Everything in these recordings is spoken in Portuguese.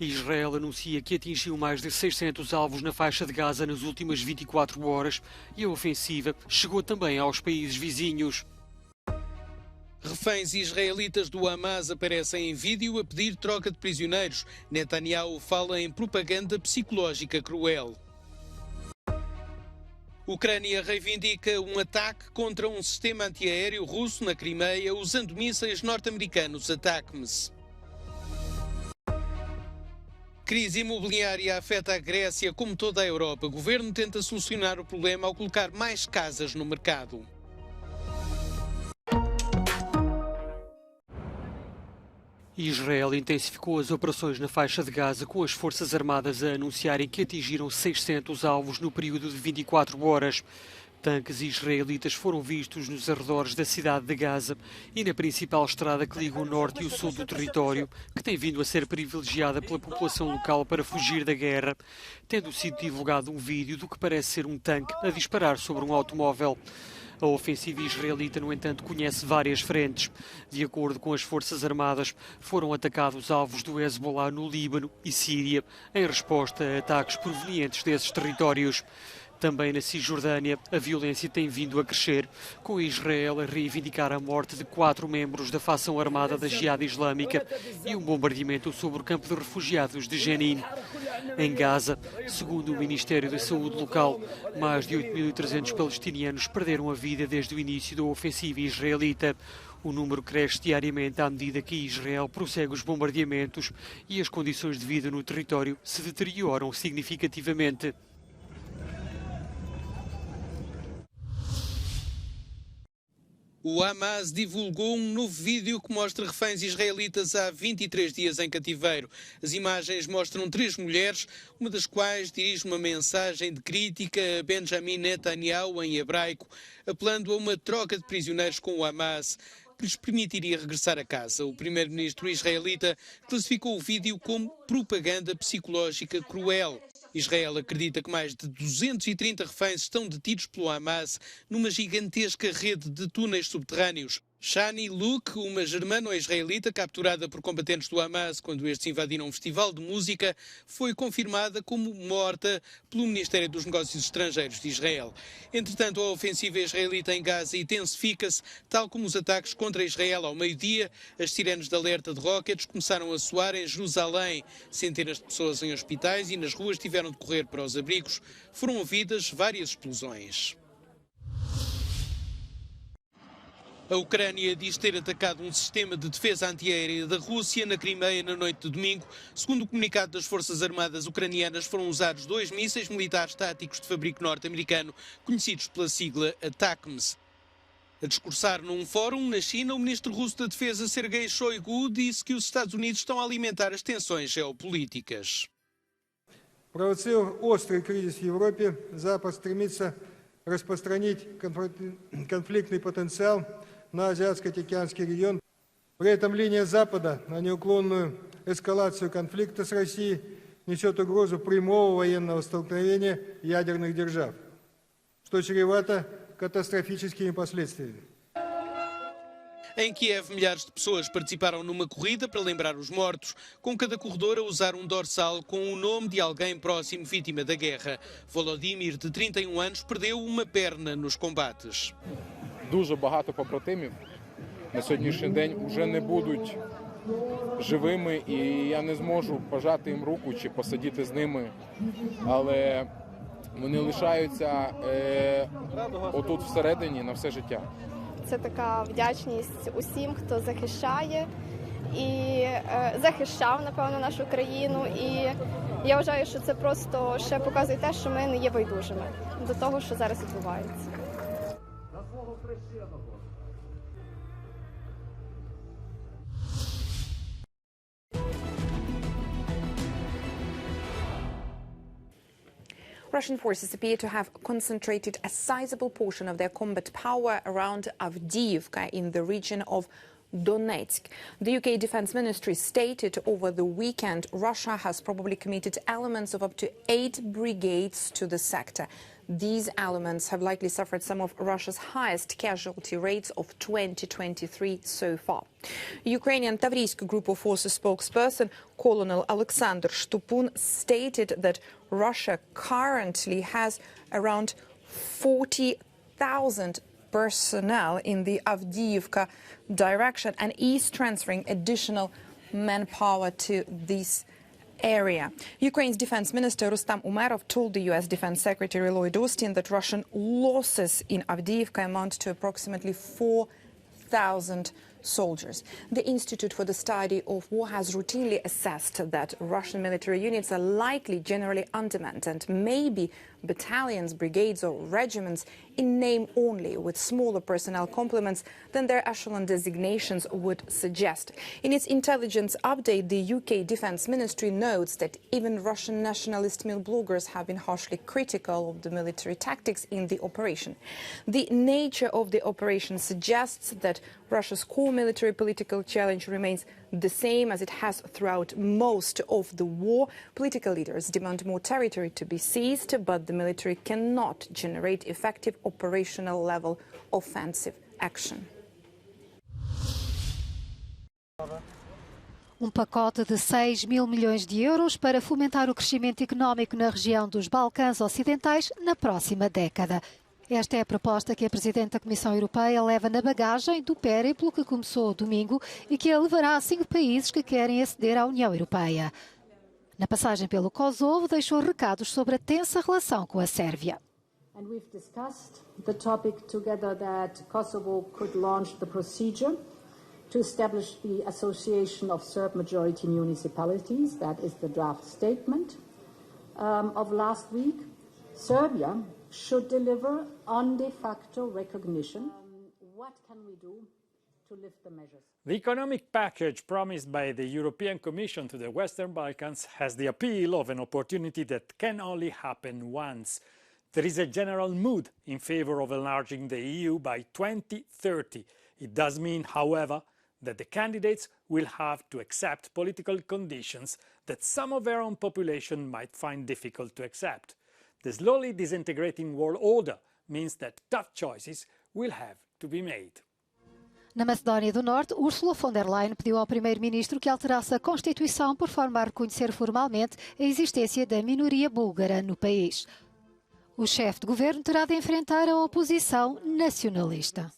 Israel anuncia que atingiu mais de 600 alvos na faixa de Gaza nas últimas 24 horas e a ofensiva chegou também aos países vizinhos. Reféns israelitas do Hamas aparecem em vídeo a pedir troca de prisioneiros. Netanyahu fala em propaganda psicológica cruel. Ucrânia reivindica um ataque contra um sistema antiaéreo russo na Crimeia usando mísseis norte-americanos ATACMS. Crise imobiliária afeta a Grécia como toda a Europa. O governo tenta solucionar o problema ao colocar mais casas no mercado. Israel intensificou as operações na faixa de Gaza, com as forças armadas a anunciarem que atingiram 600 alvos no período de 24 horas. Tanques israelitas foram vistos nos arredores da cidade de Gaza e na principal estrada que liga o norte e o sul do território, que tem vindo a ser privilegiada pela população local para fugir da guerra, tendo sido divulgado um vídeo do que parece ser um tanque a disparar sobre um automóvel. A ofensiva israelita, no entanto, conhece várias frentes. De acordo com as Forças Armadas, foram atacados alvos do Hezbollah no Líbano e Síria, em resposta a ataques provenientes desses territórios. Também na Cisjordânia, a violência tem vindo a crescer, com Israel a reivindicar a morte de 4 membros da facção armada da Jihad Islâmica e um bombardeamento sobre o campo de refugiados de Jenin. Em Gaza, segundo o Ministério da Saúde local, mais de 8.300 palestinianos perderam a vida desde o início da ofensiva israelita. O número cresce diariamente à medida que Israel prossegue os bombardeamentos e as condições de vida no território se deterioram significativamente. O Hamas divulgou um novo vídeo que mostra reféns israelitas há 23 dias em cativeiro. As imagens mostram 3 mulheres, uma das quais dirige uma mensagem de crítica a Benjamin Netanyahu em hebraico, apelando a uma troca de prisioneiros com o Hamas, que lhes permitiria regressar a casa. O primeiro-ministro israelita classificou o vídeo como propaganda psicológica cruel. Israel acredita que mais de 230 reféns estão detidos pelo Hamas numa gigantesca rede de túneis subterrâneos. Shani Luke, uma germano-israelita capturada por combatentes do Hamas quando estes invadiram um festival de música, foi confirmada como morta pelo Ministério dos Negócios Estrangeiros de Israel. Entretanto, a ofensiva israelita em Gaza intensifica-se, tal como os ataques contra Israel ao meio-dia. As sirenes de alerta de rockets começaram a soar em Jerusalém. Centenas de pessoas em hospitais e nas ruas tiveram de correr para os abrigos. Foram ouvidas várias explosões. A Ucrânia diz ter atacado um sistema de defesa antiaérea da Rússia na Crimeia na noite de domingo. Segundo o comunicado das Forças Armadas ucranianas, foram usados 2 mísseis militares táticos de fabrico norte-americano, conhecidos pela sigla ATACMS. A discursar num fórum na China, o ministro russo da Defesa, Sergei Shoigu, disse que os Estados Unidos estão a alimentar as tensões geopolíticas. Провоцируя острый кризис в Европе, Запад стремится распространить конфликтный потенциал на Азиатско-Тихоокеанский регион. При этом линия Запада на неуклонную эскалацию конфликта с Россией несет угрозу прямого военного столкновения ядерных держав, что чревато катастрофическими последствиями. Em Kiev, milhares de pessoas participaram numa corrida para lembrar os mortos, com cada corredor a usar um dorsal com o nome de alguém próximo vítima da guerra. Volodymyr, de 31 anos, perdeu uma perna nos combates. Дуже багато побратимів на сьогоднішній день вже не будуть живими, і я не зможу пожати їм руку чи посидіти з ними, але вони лишаються отут всередині на все життя. Це така вдячність усім, хто захищає і захищав, напевно, нашу країну. І я вважаю, що це просто ще показує те, що ми не є байдужими до того, що зараз відбувається. Russian forces appear to have concentrated a sizable portion of their combat power around Avdiivka in the region of Donetsk. The UK Defence Ministry stated over the weekend Russia has probably committed elements of up to 8 brigades to the sector. these elements have likely suffered some of Russia's highest casualty rates of 2023 so far. Ukrainian Tavriisk Group of Forces spokesperson Colonel Alexander Shtupun stated that Russia currently has around 40,000 personnel in the Avdiivka direction and is transferring additional manpower to this area. Ukraine's defense minister Rustam Umerov told the U.S. Defense Secretary Lloyd Austin that Russian losses in Avdiivka amount to approximately 4,000 soldiers. The Institute for the Study of War has routinely assessed that Russian military units are likely generally undermanned and maybe battalions, brigades or regiments in name only, with smaller personnel complements than their echelon designations would suggest. In its intelligence update, the UK Defence Ministry notes that even Russian nationalist male bloggers have been harshly critical of the military tactics in the operation. The nature of the operation suggests that Russia's core military political challenge remains the same as it has throughout most of the war. Political leaders demand more territory to be seized, but the military cannot generate effective operational level offensive action. Pacote de 6 mil milhões de euros para fomentar o crescimento económico na região dos Balcãs Ocidentais na próxima década. Esta é a proposta que a Presidente da Comissão Europeia leva na bagagem do périplo que começou domingo e que a levará a 5 países que querem aceder à União Europeia. Na passagem pelo Kosovo, deixou recados sobre a tensa relação com a Sérvia. And we've discussed the topic together that Kosovo could launch the procedure to establish the Association of Serb Majority Municipalities. That is the draft statement of last week. Serbia should deliver on de facto recognition. What can we do to lift the measures? The economic package promised by the European Commission to the Western Balkans has the appeal of an opportunity that can only happen once. There is a general mood in favor of enlarging the EU by 2030. It does mean, however, that the candidates will have to accept political conditions that some of their own population might find difficult to accept. The slowly disintegrating world order means that tough choices will have to be made. Na Macedónia do Norte, Ursula von der Leyen pediu ao primeiro-ministro que alterasse a Constituição por forma a reconhecer formalmente a existência da minoria búlgara no país. O chefe de governo terá de enfrentar a oposição nacionalista.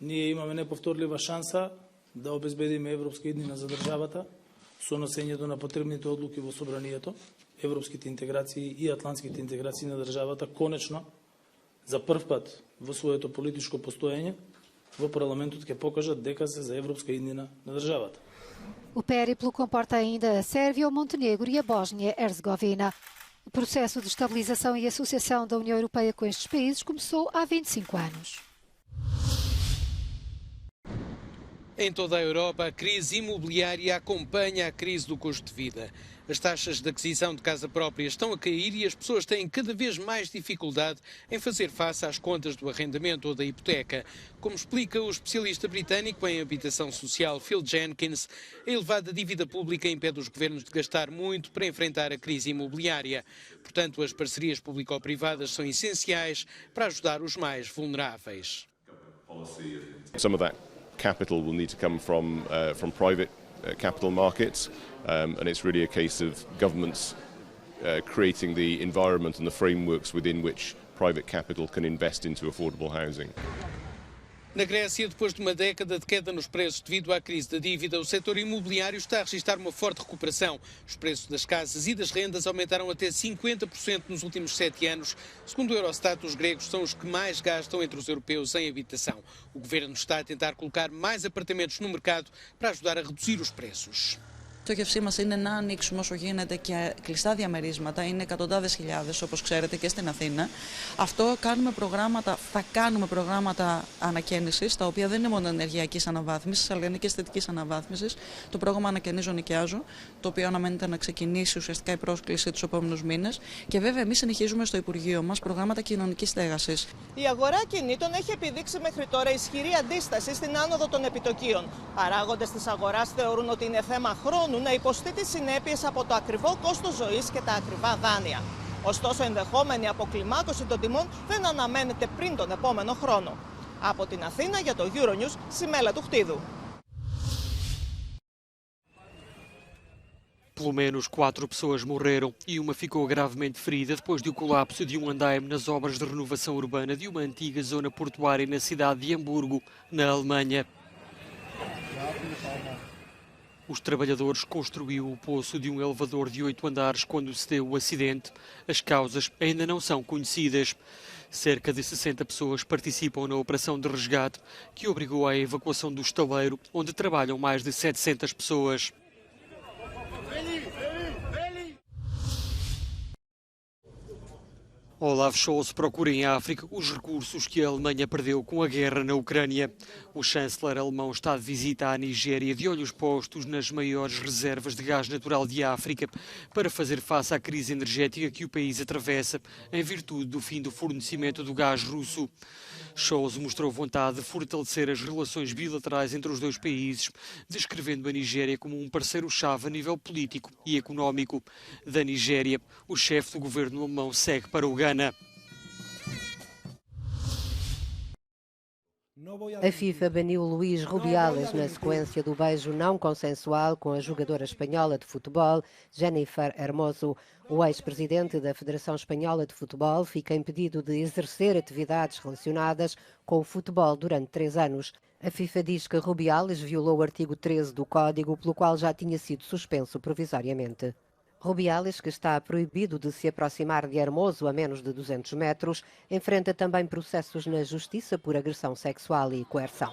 Ние имаме неповторлива шанса да обезбедиме европска иднина за државата со носењето на потребните одлуки во собранието, европските интеграции и атлантските интеграции на државата конечно за прв пат во своето политичко постоење во парламентот ќе покажат дека се за европска иднина на државата. O périplo comporta ainda a Sérvia, o Montenegro e a Bósnia-Herzegovina. O processo de estabilização e associação da União Europeia com estes países começou há 25 anos. Em toda a Europa, a crise imobiliária acompanha a crise do custo de vida. As taxas de aquisição de casa própria estão a cair e as pessoas têm cada vez mais dificuldade em fazer face às contas do arrendamento ou da hipoteca. Como explica o especialista britânico em habitação social Phil Jenkins, a elevada dívida pública impede os governos de gastar muito para enfrentar a crise imobiliária. Portanto, as parcerias público-privadas são essenciais para ajudar os mais vulneráveis. Some of that capital will need to come from private capital markets, and it's really a case of governments creating the environment and the frameworks within which private capital can invest into affordable housing. Na Grécia, depois de uma década de queda nos preços devido à crise da dívida, o setor imobiliário está a registrar uma forte recuperação. Os preços das casas e das rendas aumentaram até 50% nos últimos 7 anos. Segundo o Eurostat, os gregos são os que mais gastam entre os europeus em habitação. O governo está a tentar colocar mais apartamentos no mercado para ajudar a reduzir os preços. Η στόχευσή μας είναι να ανοίξουμε όσο γίνεται και κλειστά διαμερίσματα. Είναι εκατοντάδες χιλιάδες, όπως ξέρετε, και στην Αθήνα. Αυτό θα κάνουμε προγράμματα ανακαίνησης, τα οποία δεν είναι μόνο ενεργειακής αναβάθμισης, αλλά είναι και αισθητικής αναβάθμισης. Το πρόγραμμα Ανακαινίζω Νοικιάζω, το οποίο αναμένεται να ξεκινήσει ουσιαστικά η πρόσκληση τους επόμενους μήνες. Και βέβαια, εμείς συνεχίζουμε στο Υπουργείο μας προγράμματα κοινωνικής στέγασης. Η αγορά κινήτων έχει επιδείξει μέχρι τώρα ισχυρή αντίσταση στην άνοδο των επιτοκίων. Παράγοντες της αγοράς θεωρούν ότι είναι θέμα χρόνου να υποστεί τις συνέπειες από το ακριβό κόστος ζωής και τα ακριβά δάνεια. Ωστόσο, ενδεχόμενη αποκλιμάκωση των τιμών δεν αναμένεται πριν τον επόμενο χρόνο. Από την Αθήνα για το Euronews, Σιμέλα Тухτίδου. Pelo menos 4 pessoas morreram e uma ficou gravemente ferida depois do colapso de um andaime nas obras de renovação urbana de uma antiga zona portuária na cidade de Hamburgo, na Alemanha. Os trabalhadores construíram o poço de um elevador de 8 andares quando se deu o acidente. As causas ainda não são conhecidas. Cerca de 60 pessoas participam na operação de resgate que obrigou à evacuação do estaleiro, onde trabalham mais de 700 pessoas. Olaf Scholz procura em África os recursos que a Alemanha perdeu com a guerra na Ucrânia. O chanceler alemão está de visita à Nigéria de olhos postos nas maiores reservas de gás natural de África para fazer face à crise energética que o país atravessa em virtude do fim do fornecimento do gás russo. Scholz mostrou vontade de fortalecer as relações bilaterais entre os dois países, descrevendo a Nigéria como um parceiro-chave a nível político e económico. Da Nigéria, o chefe do governo alemão segue para o Ghana. A FIFA baniu Luís Rubiales na sequência do beijo não consensual com a jogadora espanhola de futebol, Jennifer Hermoso. O ex-presidente da Federação Espanhola de Futebol fica impedido de exercer atividades relacionadas com o futebol durante 3 anos. A FIFA diz que Rubiales violou o artigo 13 do Código, pelo qual já tinha sido suspenso provisoriamente. Rubiales, que está proibido de se aproximar de Hermoso a menos de 200 metros, enfrenta também processos na Justiça por agressão sexual e coerção.